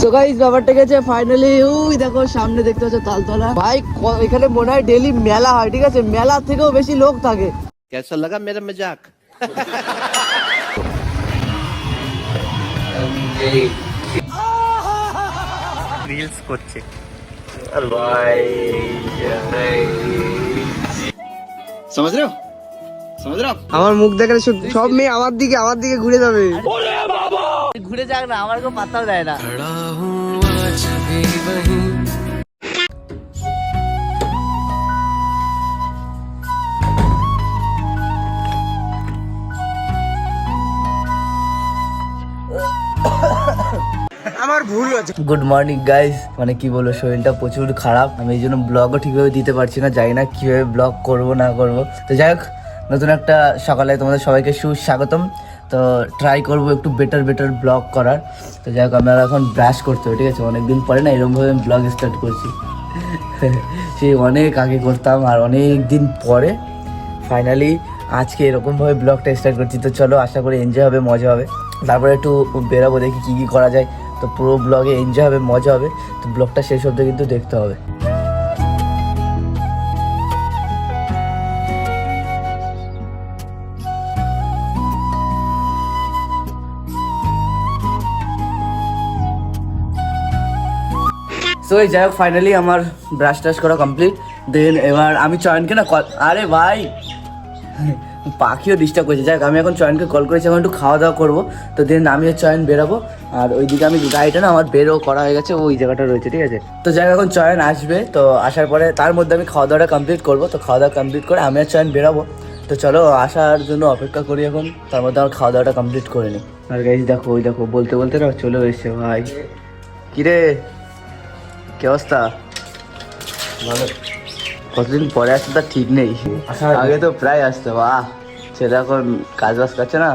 So guys ব্যাপারটা গেছে finally ওই দেখো সামনে দেখতে পাচ্ছ তালতলা ভাই এখানে মনে হয় ডেইলি মেলা হয়, ঠিক আছে, মেলা থেকেও বেশি লোক থাকে। कैसा लगा मेरा मजाक? রিলস করছে। আমার মুখ দেখলে সব মেয়ে আমার দিকে ঘুরে যাবে। ঘুরে যাক না, আমার কেউ পাত্তাও দেয় না। আমার ভুল আছে। গুড মর্নিং গাইস, মানে কি বলবো, শরীরটা প্রচুর খারাপ। আমি এই জন্য ব্লগও ঠিকভাবে দিতে পারছি না, জানি না কিভাবে ব্লগ করব না করব। তো যাই হোক, নতুন একটা সকালে তোমাদের সবাইকে সুস্বাগতম। তো ট্রাই করব একটু বেটার ব্লগ করার। তো যাই হোক, আমরা এখন ব্রাশ করতে হবে, ঠিক আছে। অনেকদিন পরে না এরকমভাবে আমি ব্লগ স্টার্ট করছি। সেই অনেক আগে করতাম, আর অনেক দিন পরে ফাইনালি আজকে এরকমভাবে ব্লগটা স্টার্ট করছি। তো চলো, আশা করি এনজয় হবে, মজা হবে। তারপরে একটু বেরাবো, দেখি কী করা যায়। তো পুরো ব্লগে এনজয় হবে, মজা হবে। তো ব্লগটা শেষ অবধি কিন্তু দেখতে হবে। সো যাই হোক, ফাইনালি আমার ব্রাশ টাশ করা কমপ্লিট। দেন এবার আমি চয়নকে না আরে ভাই পাখিও ডিস্টার্ব করেছে। যাই হোক, আমি এখন চয়নকে কল করেছি, এখন একটু খাওয়া দাওয়া করবো। তো দেন আমি চয়ন বেরাবো। আর ওইদিকে আমি গাড়িটা না আমার বেরও করা হয়ে গেছে, ওই জায়গাটা রয়েছে, ঠিক আছে। তো যাই হোক, এখন চয়ন আসবে। তো আসার পরে তার মধ্যে আমি খাওয়া দাওয়াটা কমপ্লিট করবো। তো খাওয়া দাওয়া কমপ্লিট করে আমি আর চয়ন বেরাবো। তো চলো আসার জন্য অপেক্ষা করি এখন, তার মধ্যে আমার খাওয়া দাওয়াটা কমপ্লিট করে নিই। আর গাইস দেখো, ওই দেখো বলতে বলতে না চলে এসছে ভাই। কিরে, কি অবস্থা? ভালো। কতদিন পরে আসছে তার ঠিক নেই, আগে তো প্রায় আসতো। বাহ, ছেলে এখন কাজ বাজ করছে না।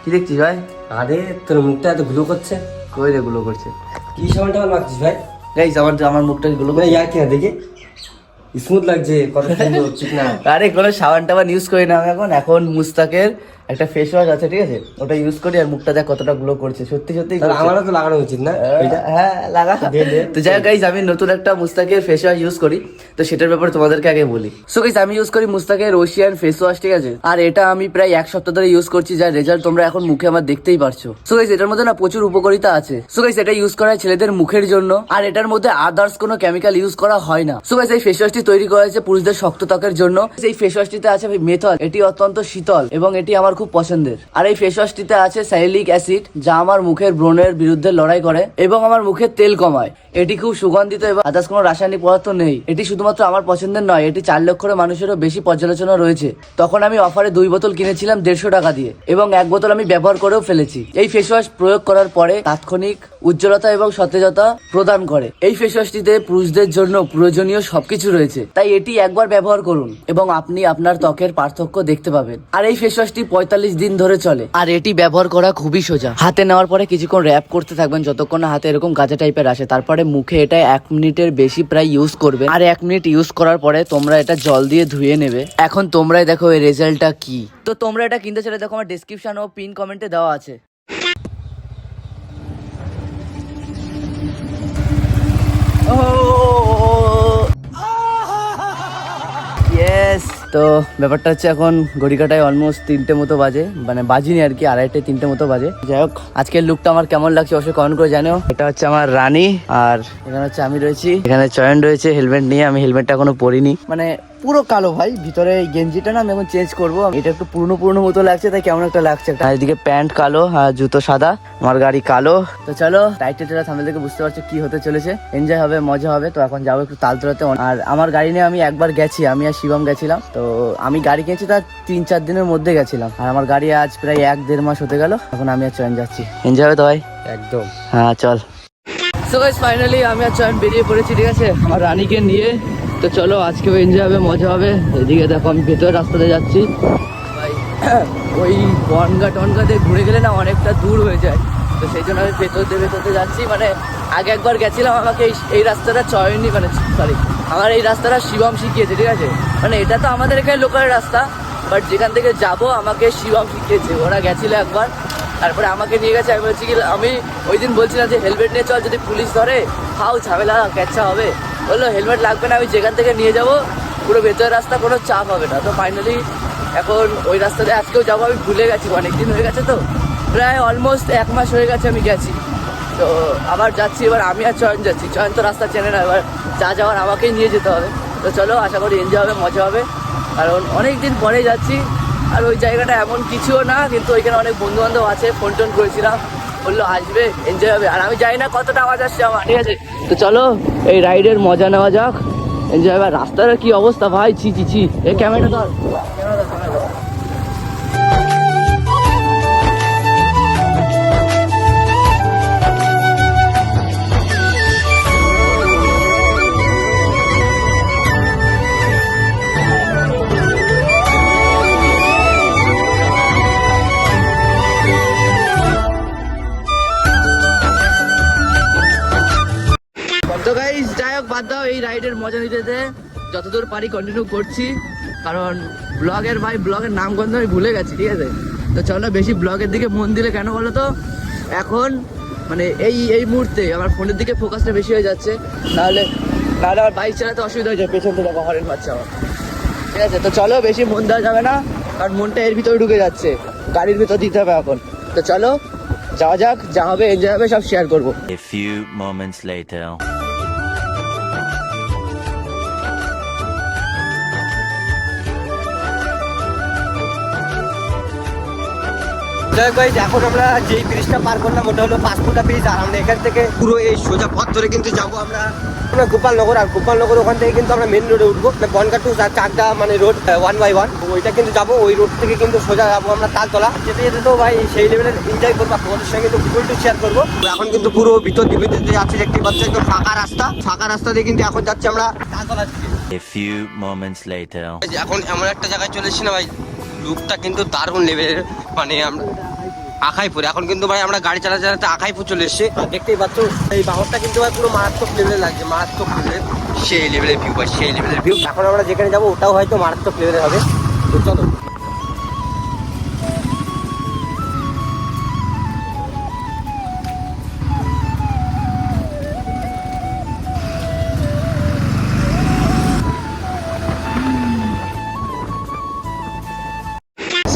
কি দেখছিস ভাই? আরে তোর মুখটা এত গ্লো করছে। কই রে গুলো করছে? কি সাবানটা মাখছিস ভাই? গাইস আমার মুখটা গুলো মানে ইয়া কি দেখি স্মুথ লাগছে, কত সুন্দর চিকনা। আরে কোনো সাবান টাবান ইউজ করি না আমি এখন মুস্তাকের একটা ফেস ওয়াশ আছে, ঠিক আছে, ওটা ইউজ করি। আর মুখটা দেখ কতটা গ্লো করছে, সত্যি সত্যি। আমারও তো লাগানো উচিত না? হ্যাঁ লাগা। তো যাই হোক গাইস, আমি নতুন একটা মুস্তাকের ফেস ওয়াশ ইউজ করি, তো সেটার ব্যাপারে তোমাদেরকে আগে বলি। সো গাইস, আমি ইউজ করি মুস্তাকের রোশিয়ান ফেস ওয়াশ, ঠিক আছে। আর এটা আমি প্রায় 1 সপ্তাহ ধরে ইউজ করছি, যার রেজাল্ট তোমরা এখন মুখে আমার দেখতেই পারছো। সো গাইস, এটার মধ্যে না প্রচুর উপকারিতা আছে। সো গাইস, এটা ইউজ করা হয় ছেলেদের মুখের জন্য, আর এটার মধ্যে আদার্স কোনো কেমিক্যাল ইউজ করা হয় না। সো গাইস, এই ফেস ওয়াশটি তৈরি করা হয়েছে পুরুষদের শক্ত ত্বকের জন্য। এই ফেস ওয়াশটিতে আছে মেথল, এটি অত্যন্ত শীতল এবং এটি আমার খুব পছন্দের। আর এই ফেস ওয়াশটিতে আছে স্যালিসিলিক অ্যাসিড, যা আমার মুখের ব্রণের বিরুদ্ধে লড়াই করে এবং আমার মুখের তেল কমায়। এটি খুব সুগন্ধিত এবং আদার্স কোনো রাসায়নিক পদার্থ নেই। এটি শুধুমাত্র আমার পছন্দের নয়, এটি 4 লক্ষের মানুষেরও বেশি পর্যালোচনা রয়েছে। তখন আমি অফারে 2 বোতল কিনেছিলাম 150 টাকা দিয়ে, এবং 1 বোতল আমি ব্যবহার করেও ফেলেছি। এই ফেস ওয়াশ প্রয়োগ করার পরে তাৎক্ষণিক উজ্জ্বলতা এবং সতেজতা প্রদান করে। এই ফেস ওয়াশটিতে পুরুষদের জন্য প্রয়োজনীয় সবকিছু রয়েছে, তাই এটি একবার ব্যবহার করুন এবং আপনি আপনার ত্বকের পার্থক্য দেখতে পাবেন। আর এই ফেস ওয়াশটি 45 দিন ধরে চলে, আর এটি ব্যবহার করা খুবই সোজা। হাতে নেওয়ার পরে কিছুক্ষণ র‍্যাপ করতে থাকবেন, যতক্ষণ না হাতে এরকম গাজা টাইপের আসে। তারপরে মুখে এটা 1 মিনিটের বেশি প্রায় ইউজ করবে, আর 1 মিনিট ইউজ করার পরে তোমরা এটা জল দিয়ে ধুয়ে নেবে। এখন তোমরাই দেখো এই রেজাল্টটা কি। তো তোমরা এটা কিনতে চাইলে দেখো আমার ডেসক্রিপশন ও পিন কমেন্টে দেওয়া আছে। তো ব্যাপারটা হচ্ছে, এখন ঘড়ি কাটায় অলমোস্ট 3টে মতো বাজে, মানে বাজিনি আর কি, 2:30 3টে মতো বাজে। যাই হোক, আজকের লুকটা আমার কেমন লাগছে অবশ্যই কমেন্ট করে জানিও। এটা হচ্ছে আমার রানী, আর এখানে হচ্ছে আমি রয়েছি, এখানে চয়ন রয়েছে হেলমেট নিয়ে। আমি হেলমেটটা এখনো পরিনি, মানে পুরো কালো ভাই ভিতরে। এই গেঞ্জিটা না আমি এখন চেঞ্জ করবো, এটা একটু পুরনো মতো লাগছে, তাই কেমন একটা লাগছে। আর এদিকে প্যান্ট কালো আর জুতো সাদা, আমার গাড়ি কালো। তো চলো, টাইটেলটা থাম্বনেল থেকে বুঝতে পারছো কি হতে চলেছে। এনজয় হবে, মজা হবে। তো এখন যাবো একটু তালতলাতে। আর আমার গাড়ি নিয়ে আমি একবার গেছি, আমি আর শিবম গেছিলাম। তো আমি গাড়ি কিনেছি তার 3-4 দিনের মধ্যে গেছিলাম, আর আমার গাড়ি আজ প্রায় 1-1.5 মাস হতে গেল। এখন আমি আর চয়ন যাচ্ছি। এনজয় হবে তো ভাই? একদম। হ্যাঁ চল। সো গাইস, ফাইনালি আমি আর চয়ন বেরিয়ে পড়েছি, ঠিক আছে, আমার রানীকে নিয়ে। তো চলো, আজকেও এনজয় হবে, মজা হবে। এদিকে দেখো আমি ভেতরের রাস্তাতে যাচ্ছি ভাই। ওই টনগা দিয়ে ঘুরে গেলে না অনেকটা দূর হয়ে যায়, তো সেই জন্য আমি ভেতরতে যাচ্ছি। মানে আগে একবার গেছিলাম, আমাকে এই রাস্তাটা চয়নই, মানে সরি, আমার এই রাস্তাটা শিবম শিখিয়েছে, ঠিক আছে। মানে এটা তো আমাদের এখানে লোকাল রাস্তা, বাট যেখান থেকে যাব আমাকে শিবম শিখিয়েছে। ওরা গেছিল একবার, তারপরে আমাকে নিয়ে গেছে। আমি বলছি কি, আমি ওই দিন বলছিলাম যে হেলমেট নিয়ে চল, যদি পুলিশ ধরে হাও ঝামেলা ক্যাচা হবে। বললো হেলমেট লাগবে না, আমি যেখান থেকে নিয়ে যাবো পুরো ভেতরের রাস্তা, কোনো চাপ হবে না। তো ফাইনালি এখন ওই রাস্তাতে আজকেও যাবো। আমি ভুলে গেছি, অনেকদিন হয়ে গেছে তো, প্রায় অলমোস্ট 1 মাস হয়ে গেছে আমি গেছি। তো আবার যাচ্ছি, এবার আমি আর চয়ন যাচ্ছি। চয়ন তো রাস্তা চেনে না, এবার যা যাওয়ার আমাকেই নিয়ে যেতে হবে। তো চলো, আশা করি এনজয় হবে, মজা হবে, কারণ অনেক দিন পরে যাচ্ছি। আর ওই জায়গাটা এমন কিছুও না, কিন্তু ওইখানে অনেক বন্ধু বান্ধব আছে, ফোন টোন করেছিলাম, বললো আসবে, এনজয় হবে। আর আমি জানি না কতটা আওয়াজ আসছে আমার, ঠিক আছে? তো চলো এই রাইডের মজা নেওয়া যাক, এনজয় হবে। রাস্তার কি অবস্থা ভাই, ছি ছি ছি। এই ক্যামেরা ধর, ক্যামেরা ধর, ক্যামেরা ধর। তো গাইস যাই হোক, বাদ দাও, এই রাইডের মজা নিতে যতদূর পারি কন্টিনিউ করছি, কারণ ব্লগের নাম গন্ধ আমি ভুলে গেছি, ঠিক আছে? তো চলো, বেশি ব্লগের দিকে মন দিলে কেন বলো তো, এখন মানে এই মুহূর্তে আমার ফোনের দিকে ফোকাসটা বেশি হয়ে যাচ্ছে, নাহলে আমার বাইক চালাতে অসুবিধা হয়ে যায়, পেছন থেকে হরেন পাচ্ছে আমার, ঠিক আছে? তো চলো, বেশি মন দেওয়া যাবে না, কারণ মনটা এর ভিতরে ঢুকে যাচ্ছে, গাড়ির ভিতর দিতে হবে এখন। তো চলো যাওয়া যাক, যা হবে এনজয় হবে, সব শেয়ার করবো। A few moments later. এখন আমরা যেই ব্রিজটা পার করলাম ওটা হলো 5 ফুটা ব্রিজ, আর আমরা এখান থেকে পুরো এই সোজা পথ ধরে কিন্তু যাবো আমরা গোপালনগর। আর গোপালনগর ওখান থেকে কিন্তু আমরা মেন রোডে উঠবো, বনগা টু চাকদা মানে রোড 1 by 1, ওইটা কিন্তু যাবো। ওই রোড থেকে কিন্তু সোজা যাবো আমরা তালতলা। যেতে যেতে তো ভাই সেই লেভেলের এনজয় করবো, তোমাদের সঙ্গে কিন্তু ফুল টু শেয়ার করবো। এখন কিন্তু পুরো ভিতর দিকে যাচ্ছি, দেখতে পাচ্ছি একদম ফাঁকা রাস্তা দিয়ে কিন্তু এখন যাচ্ছি আমরা তালতলা দিকে। A few moments later. এখন এমন একটা জায়গায় চলে এসেছি না ভাই, লুকটা কিন্তু দারুণ লেভেলের, মানে আমরা আখাইপুর। এখন কিন্তু ভাই আমরা গাড়ি চালাতে আখাইপুর চলে এসেছি, দেখতেই পাচ্ছ। এই বাহরটা কিন্তু ভাই পুরো মারাত্মক লেভেলের লাগছে, মারাত্মক লেভেলের, সেই লেভেলের ভিউ ভাই, সেই লেভেলের ভিউ। এখন আমরা যেখানে যাবো ওটাও হয়তো মারাত্মক লেভেলের হবে। তো চলো।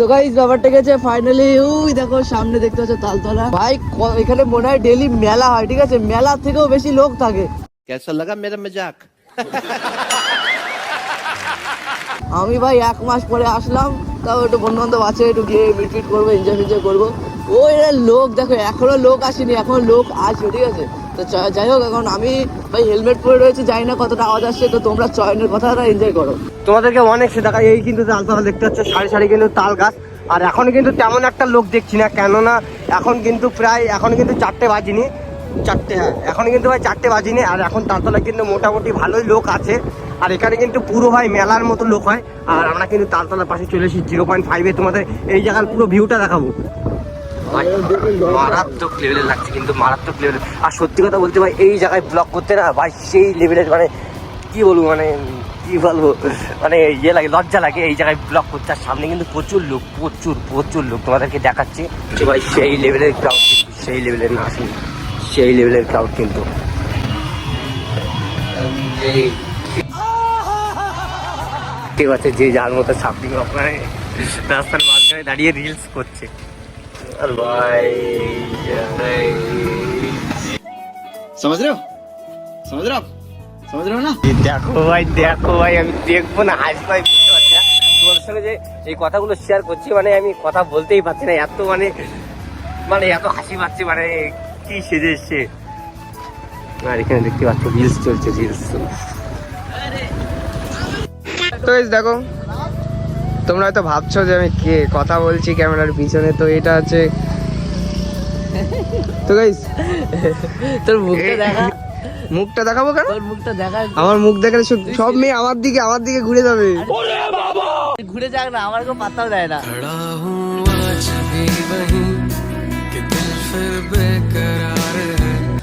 সো গাইস, ব্যাপারটা গেছে ফাইনালি, ওই দেখো সামনে দেখতে পাচ্ছ তালতলা। ভাই এখানে মনে হয় ডেলি মেলা হয়, ঠিক আছে? মেলা থেকেও বেশি লোক থাকে। कैसा लगा मेरा मजाक? আমি ভাই 1 মাস পরে আসলাম, তাও একটু বন্ধু বান্ধব আছে, একটু গিয়ে মিট করবো, এনজয় করবো। ওই লোক দেখো, এখনো লোক আসেনি, এখন লোক আসবে, ঠিক আছে? তো যাই হোক, এখন আমি ভাই হেলমেট পরে রয়েছি, জানি না কতটা আওয়াজ আসছে। তো তোমরা চয়নের কথাটা এনজয় করো। তোমাদেরকে অনেক সে দেখা, এই কিন্তু তালতলা দেখতে পাচ্ছ, সারি সারি কিন্তু তাল গাছ। আর এখন কিন্তু তেমন একটা লোক দেখছি না, কেননা এখন কিন্তু 4টে বাজিনি, 4টে, হ্যাঁ এখন কিন্তু ভাই 4টে বাজিনি। আর এখন তালতলা কিন্তু মোটামুটি ভালোই লোক আছে, আর এখানে কিন্তু পুরো ভাই মেলার মতো লোক হয়। আর আমরা কিন্তু তালতলার পাশে চলে এসেছি 0.5-এ, তোমাদের এই জায়গার পুরো ভিউটা দেখাবো। মারাত্মক লেভেলের লাগছে, কিন্তু মারাত্মক লেভেলের। আর সত্যি কথা বলতে ভাই, এই জায়গায় ব্লগ করতে না ভাই সেই লেভেলের, মানে কি বলবো, মানে ইয়ে লাগে, লজ্জা লাগে এই জায়গায় ব্লগ করতে। আর সামনে কিন্তু প্রচুর লোক তোমাদেরকে দেখাচ্ছি ভাই, সেই লেভেলের ক্রাউড, সেই লেভেলের না, সেই লেভেলের ক্রাউড কিন্তু। ঠিক আছে, যে যার মতো সামথিং আপনার রাস্তার মাঝখানে দাঁড়িয়ে রিলস করছে। আর ভাই समझ रहे हो ना? দেখো ভাই আমি দেখবো না, হাসি ভাই, বুঝতে পারছি না তোমাদের সঙ্গে যে এই কথাগুলো শেয়ার করছি, মানে আমি কথা বলতেই পারছি না, এত মানে এত হাসি পাচ্ছি, মানে কি সেজে এসছে। আর এখানে দেখতে পাচ্ছ রিলস চলছে, রিলস। তো দেখো, তোমরা হয়তো ভাবছো যে আমি কে কথা বলছি ক্যামেরার পিছনে, তো এটা হচ্ছে তো গাইস, তোর মুখটা দেখা, মুখটা দেখাবো কেন? তোর মুখটা দেখা, আমার মুখ দেখালে সব মেয়ে আমার দিকে ঘুরে যাবে। ঘুরে যাক না, আমার কেউ পাত্তাও দেয় না।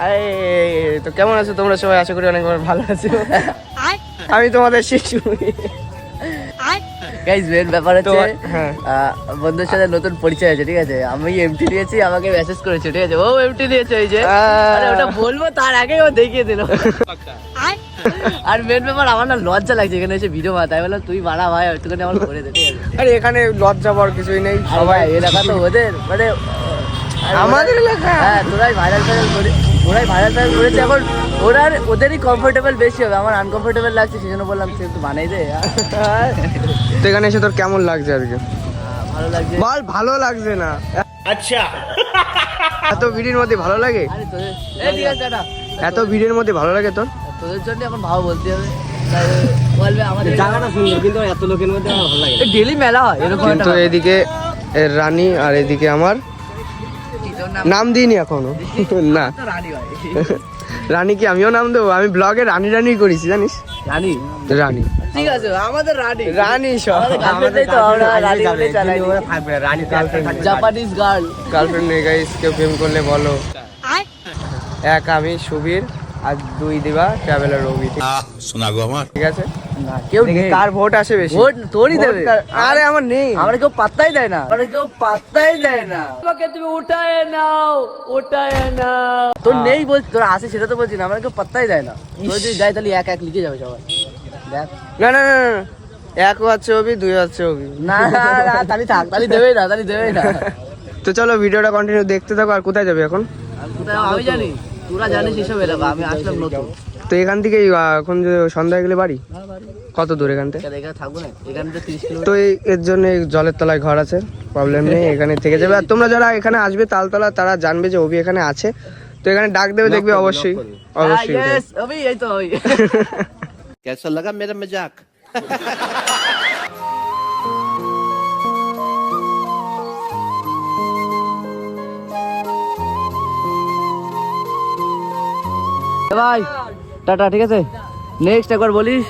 আরে তো কেমন আছো তোমরা সবাই? আশা করি অনেক ভালো আছো। আমি তোমাদের শিশু। গাইস মেন ব্যাপার তো হচ্ছে হ্যাঁ বন্ধুর সাথে নতুন পরিচয় আছে, ঠিক আছে? আমি এমটি নিয়েছি, আমাকে মেসেজ করেছে, ঠিক আছে? ও এমটি নিয়েছে ওই যে, আরে ওটা বলবো তার আগেই ও দেখিয়ে দিল। আর মেন ব্যাপার আমার না লজ্জা লাগছে এখানে এসে ভিডিও বানাতে, আমি বললাম তুই বানা ভাই, একটুখানি আমার করে দে, ঠিক আছে? আরে এখানে লজ্জা পাওয়ার কিছুই নেই, সবাই এলাকা তো ওদের মানে আমাদের এলাকা। হ্যাঁ ওরাই ভাইরাল করেছে, এখন ওদেরই কমফোর্টেবল বেশি হবে, আমার আনকমফোর্টেবল লাগছে, সেই জন্য বললাম তুই একটু বানাই দে। তো এখানে এসে তোর কেমন লাগছে আজকে? ভালো লাগছে। বল ভালো লাগছে না? আচ্ছা এত ভিড়ের মধ্যে ভালো লাগে? আরে তোদের এই ঠিক আছে টাটা। এত ভিড়ের মধ্যে ভালো লাগে তোর? তোদের জন্য এখন ভালো বলতে হবে, তাই বলবে আমাদের জায়গাটা সুন্দর, কিন্তু এত লোকের মধ্যে আমার ভালো লাগে না। ডেলি মেলা হয় এরকম কিন্তু একটা এদিকে রানী আর এদিকে আমার নাম দিইনি এখনো। না রানী হয়। রানী কি আমিও নাম দেবো? আমি ব্লগে রানী রানী করেছি জানিস? রানী রানী ঠিক আছে, আমাদের রানী রানী সব আমাদের গার্লফ্রেন্ডই তো আমরা রানী বলে চালাই। রানী গার্লফ্রেন্ড জাপানিজ গার্ল। গার্লফ্রেন্ড নেই গাইস, কেউ প্রেম করলে বলো। এক আমি সুবীর আর দুই দিবা ট্রাভেলার রবি, सुना गो हमार ঠিক আছে? না কেউ দেখি নেই। কার ভোট আসে বেশি। ভোট তোরই দেবে। আরে আমার নেই। আমরা কেউ পাত্তাই দেয় না, আমরা কেউ পাত্তাই দেয় না। তোমাকে তুমি উঠায় নাও, উঠায় নাও। তোর নেই বলছি, তোর আছে সেটা তো বলছি না, আমরা কেউ পাত্তাই দেয় না। তোর যদি যাই তাহলে এক এক লিখে যাবে সবাই। দেখ না না না না, এক হচ্ছে অভি, দুই হচ্ছে অভি। না না না, তাহলে থাক, তাহলে দেবেই না, তাহলে দেবেই না। তো চলো ভিডিওটা কন্টিনিউ দেখতে থাকো। আর কোথায় যাবে এখন? আর কোথায় আমি জানি, তোরা জানিস এসব এলাকা, আমি আসলাম নতুন। তো এখান থেকে এখন যে সন্ধ্যা গেলে বাড়ি কত দূর এখান থেকে? এখানে থাকবো না, এখানে তো 30 কিলোমিটার। তো এর জন্য জলের তলায় ঘর আছে, প্রবলেম নেই, এখানে থেকে যাবে। আর তোমরা যারা এখানে আসবে তালতলা, তারা জানবে যে অভি এখানে আছে, তো এখানে ডাক দেবে, দেখবে অবশ্যই অবশ্যই। Yes, अभी यही तो हुई। कैसा लगा मेरा मजाक? ভাই টাটা, ঠিক আছে? নেক্সট একবার বলিস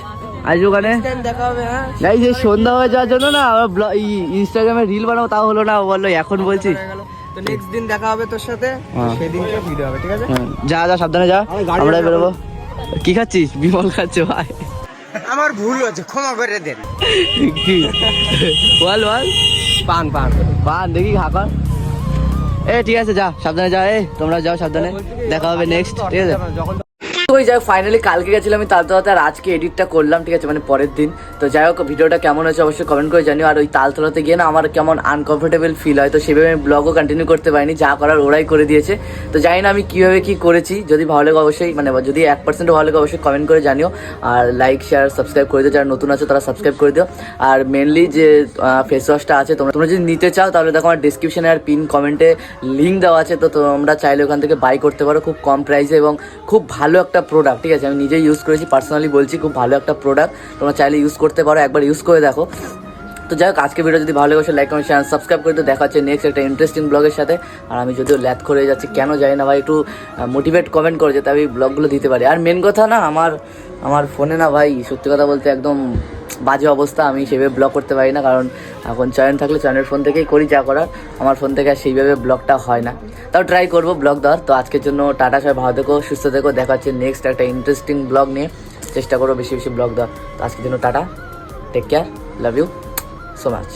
আজ ওখানে দেখা হবে। হ্যাঁ গাইস, এই সন্ধ্যা হয়ে যাওয়ার জন্য না ইনস্টাগ্রামে রিল বানাবো, তাও হলো না। ও বললো এখন বলছি। তো নেক্সট দিন দেখা হবে তোর সাথে, সেদিনকে ভিডিও হবে, ঠিক আছে? যা যা সাবধানে যা, আমরা বেরোবো। কি খাচ্ছিস? বিমল খাচ্ছে ভাই। আমার ভুল হচ্ছে, ক্ষমা করে দেন। কি বল বল। পান পান পান দেখি খাকার। ঠিক আছে যা সাবধানে যা, তোমরা যাও সাবধানে, দেখা হবে নেক্সট, ঠিক আছে? তো ওই যাই হোক, ফাইনালি কালকে গেছিলাম আমি তালতলাতে, আর আজকে এডিটটা করলাম, ঠিক আছে? মানে পরের দিন। তো যাই হোক, ভিডিওটা কেমন হয়েছে অবশ্যই কমেন্ট করে জানিও। আর ওই তালতলাতে গিয়ে না আমার কেমন আনকমফোর্টেবল ফিল হয়, তো সেভাবে আমি ব্লগও কন্টিনিউ করতে পারিনি, যা করার ওরাই করে দিয়েছে। তো জানি না আমি কীভাবে কী করেছি, যদি ভালো লাগে অবশ্যই, মানে যদি 1% ভালো লাগে অবশ্যই কমেন্ট করে জানিও। আর লাইক শেয়ার সাবস্ক্রাইব করে দিও, যারা নতুন আছে তারা সাবস্ক্রাইব করে দিও। আর মেনলি যে ফেস ওয়াশটা আছে, তোমরা যদি নিতে চাও তাহলে দেখো আমার ডিসক্রিপশনে আর পিন কমেন্টে লিঙ্ক দেওয়া আছে, তো তোমরা চাইলে ওখান থেকে বাই করতে পারো খুব কম প্রাইসে, এবং খুব ভালো একটা প্রোডাক্ট, ঠিক আছে? আমি নিজেই ইউজ করেছি, পার্সোনালি বলছি, খুব ভালো একটা প্রোডাক্ট, তোমরা চাইলে ইউজ করতে পারো, একবার ইউজ করে দেখো। তো যাই হোক, আজকে ভিডিও যদি ভালো লাগে লাইক কমেন্ট শেয়ার সাবস্ক্রাইব করে তো দেখা হচ্ছে নেক্সট একটা ইন্টারেস্টিং ব্লগের সাথে। আর আমি যদিও ল্যাথ করে যাচ্ছি, কেন জানি না ভাই, একটু মোটিভেট কমেন্ট করে যাতে আমি ব্লগগুলো দিতে পারি। আর মেন কথা না, আমার ফোনে না ভাই, সত্যি কথা বলতে একদম বাজে অবস্থা, আমি সেইভাবে ব্লগ করতে পারি না, কারণ এখন চয়ন থাকলে চয়নের ফোন থেকেই করি যা করার, আমার ফোন থেকে আর সেইভাবে ব্লগটা হয় না। তাও ট্রাই করবো ব্লগ দেওয়ার। তো আজকের জন্য টাটা, সবাই ভালো থেকো, সুস্থ থেকো, দেখা হচ্ছে নেক্সট একটা ইন্টারেস্টিং ব্লগ নিয়ে। চেষ্টা করবো বেশি বেশি ব্লগ দেওয়ার। তো আজকের জন্য tata, take care, love you so much.